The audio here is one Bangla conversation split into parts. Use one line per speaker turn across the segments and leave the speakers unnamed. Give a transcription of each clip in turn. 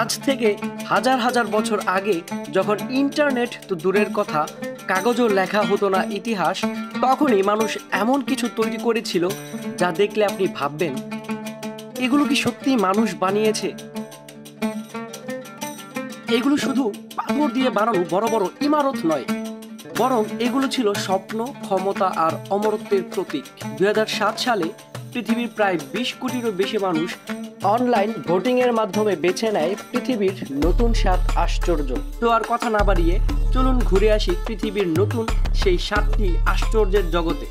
আজ থেকে হাজার হাজার বছর আগে যখন ইন্টারনেট তো দূরের কথা, কাগজও লেখা হতো না ইতিহাস, তখনই মানুষ এমন কিছু তৈরি করেছিল যা দেখলে আপনি ভাববেন এগুলো কি সত্যি মানুষ বানিয়েছে? এগুলো শুধু পাথর দিয়ে বানানো বড় বড় ইমারত নয়, বরং এগুলো ছিল স্বপ্ন, ক্ষমতা আর অমরত্বের প্রতীক। 2007 সালে পৃথিবীর প্রায় 20 কোটিরও বেশি মানুষ অনলাইন ভোটিং এর মাধ্যমে বেছে নেয় পৃথিবীর নতুন 7 আশ্চর্য। তো আর কথা না বাড়িয়ে চলুন ঘুরে আসি পৃথিবীর নতুন সেই 7টি আশ্চর্যের জগতে।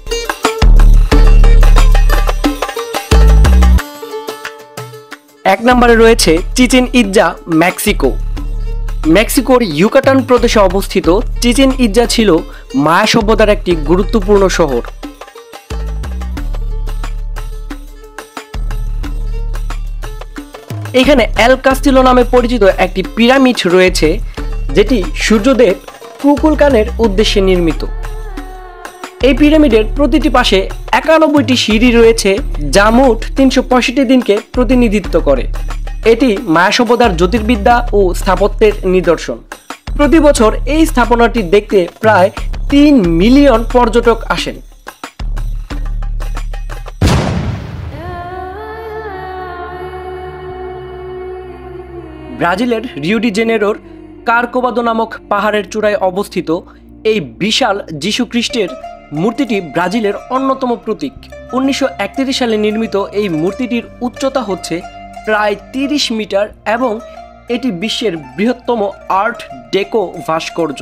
এক নম্বরে রয়েছে চিচেন ইৎজা, মেক্সিকো। মেক্সিকোর ইউকাটান প্রদেশে অবস্থিত চিচেন ইৎজা ছিল মায়া সভ্যতার একটি গুরুত্বপূর্ণ শহর। এখানে এল কাস্তিলো নামে পরিচিত একটি পিরামিড রয়েছে, যেটি সূর্যদেব কুকুলকানের উদ্দেশ্যে নির্মিত। এই পিরামিডের প্রতিটি পাশে 91টি সিঁড়ি রয়েছে, যা মোট 365 দিনকে প্রতিনিধিত্ব করে। এটি মায়া সভ্যতার জ্যোতির্বিদ্যা ও স্থাপত্যের নিদর্শন। প্রতি বছর এই স্থাপনাটি দেখতে প্রায় 3 মিলিয়ন পর্যটক আসেন। ব্রাজিলের রিও ডি জেনেরোর কারকোবাদো নামক পাহাড়ের চূড়ায় অবস্থিত এই বিশাল যীশু খ্রিস্টের মূর্তিটি ব্রাজিলের অন্যতম প্রতীক। 1931 সালে নির্মিত এই মূর্তিটির উচ্চতা হচ্ছে প্রায় 30 মিটার এবং এটি বিশ্বের বৃহত্তম আর্ট ডেকো ভাস্কর্য।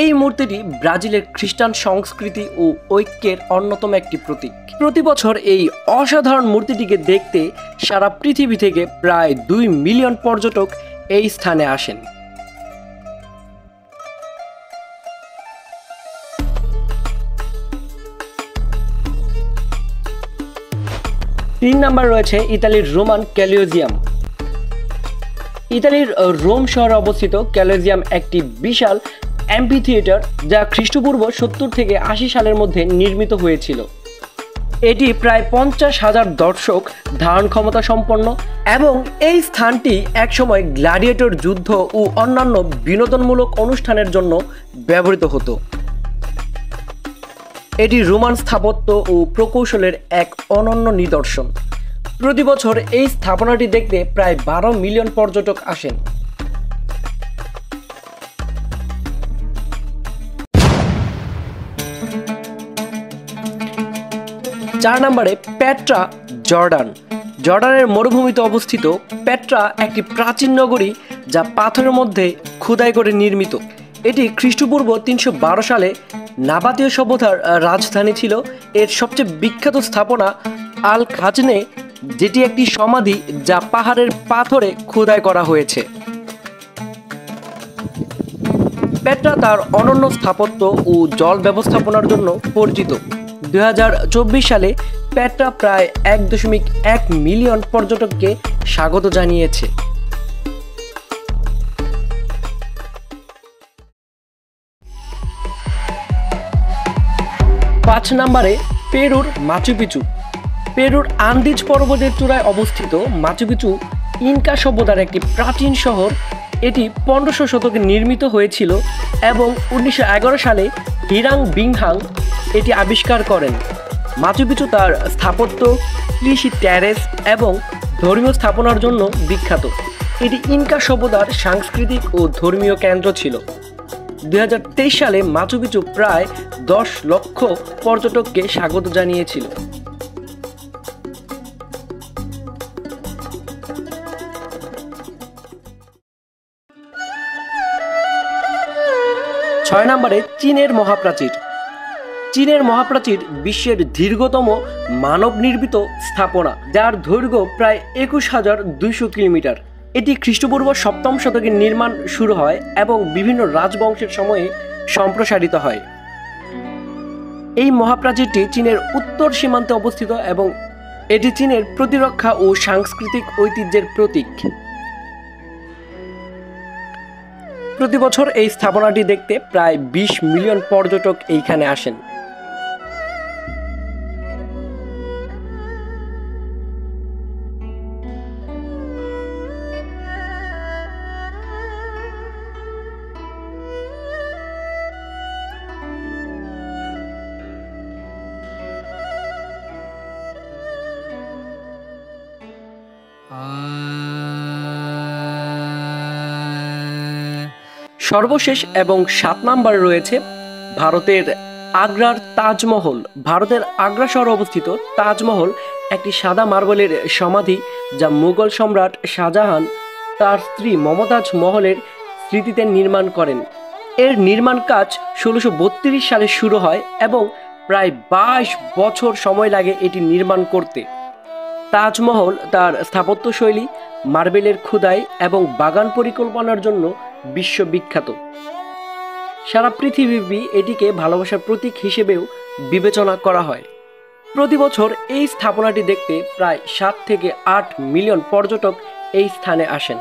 এই মূর্তিটি ব্রাজিলের খ্রিস্টান সংস্কৃতি ও ঐক্যের অন্যতম একটি প্রতীক। প্রতি বছর এই অসাধারণ মূর্তিটিকে দেখতে সারা পৃথিবী থেকে প্রায় 2 মিলিয়ন পর্যটক এই স্থানে আসেন। তিন নম্বর রয়েছে ইতালির রোমান কলিজিয়াম। ইতালির রোম শহরে অবস্থিত কলিজিয়াম একটি বিশাল অ্যাম্ফিথিয়েটার, যা খ্রিস্টপূর্ব 70 থেকে 80 সালের মধ্যে নির্মিত হয়েছিল। এটি প্রায় 50,000 দর্শক ধারণ ক্ষমতা সম্পন্ন এবং এই স্থানটি একসময় গ্ল্যাডিয়েটর যুদ্ধ ও অন্যান্য বিনোদনমূলক অনুষ্ঠানের জন্য ব্যবহৃত হতো। এটি রোমান স্থাপত্য ও প্রকৌশলের এক অনন্য নিদর্শন। প্রতি বছর এই স্থাপনাটি দেখতে প্রায় 12 মিলিয়ন পর্যটক আসেন। চার নম্বরে পেট্রা, জর্ডান। জর্ডানের মরুভূমিতে অবস্থিত পেট্রা একটি প্রাচীন নগরী, যা পাথরের মধ্যে খোদাই করে নির্মিত। এটি খ্রিস্টপূর্ব 312 সালে নাবাতীয় সভ্যতার রাজধানী ছিল। এর সবচেয়ে বিখ্যাত স্থাপনা আল খাজনে, যেটি একটি সমাধি যা পাহাড়ের পাথরে খোদাই করা হয়েছে। পেট্রা তার অনন্য স্থাপত্য ও জল ব্যবস্থাপনার জন্য পরিচিত। 2024 সালে পেট্রা প্রায় 1.1 মিলিয়ন পর্যটককে স্বাগত জানিয়েছে। 5 নম্বরে পেরুর মাচু পিচু। পেরুর আন্দিজ পর্বতের চূড়ায় অবস্থিত মাচু পিচু ইনকা সভ্যতার একটি প্রাচীন শহর। এটি 1500 শতকে নির্মিত হয়েছিল এবং 1911 সালে হিরাং বিংহাং এটি আবিষ্কার করেন। মাচু পিচু তার স্থাপত্য, কৃষি ট্যারেস এবং ধর্মীয় স্থাপনার জন্য বিখ্যাত। এটি ইনকা সভ্যতার সাংস্কৃতিক ও ধর্মীয় কেন্দ্র ছিল। 2023 সালে মাচু পিচু প্রায় 10 লক্ষ পর্যটককে স্বাগত জানিয়েছিল। ছয় নম্বরে চীনের মহাপ্রাচীর। চীনের মহাপ্রাচীর বিশ্বের দীর্ঘতম মানব নির্মিত স্থাপনা, যার দৈর্ঘ্য প্রায় 21,200 কিলোমিটার। এটি খ্রিস্টপূর্ব 7ম শতকে নির্মাণ শুরু হয় এবং বিভিন্ন রাজবংশের সময়ে সম্প্রসারিত হয়। এই মহাপ্রাচীরটি চীনের উত্তর সীমান্তে অবস্থিত এবং এটি চীনের প্রতিরক্ষা ও সাংস্কৃতিক ঐতিহ্যের প্রতীক। প্রতি বছর এই স্থাপনাটি দেখতে প্রায় 20 মিলিয়ন পর্যটক এইখানে আসেন। সর্বশেষ এবং 7 নম্বরে রয়েছে ভারতের আগ্রার তাজমহল। ভারতের আগ্রা শহরে অবস্থিত তাজমহল একটি সাদা মার্বেলের সমাধি, যা মুঘল সম্রাট শাহজাহান তার স্ত্রী মমতাজ মহলের স্মৃতিতে নির্মাণ করেন। এর নির্মাণ কাজ 1632 সালে শুরু হয় এবং প্রায় 22 বছর সময় লাগে এটি নির্মাণ করতে। তাজমহল তার স্থাপত্যশৈলী, মার্বেলের খোদাই এবং বাগান পরিকল্পনার জন্য বিশ্ববিখ্যাত। সারা পৃথিবীব্যাপী এটিকে ভালোবাসার প্রতীক হিসেবেও বিবেচনা করা হয়। প্রতি বছর এই স্থাপনাটি দেখতে প্রায় 7 থেকে 8 মিলিয়ন পর্যটক এই স্থানে আসেন।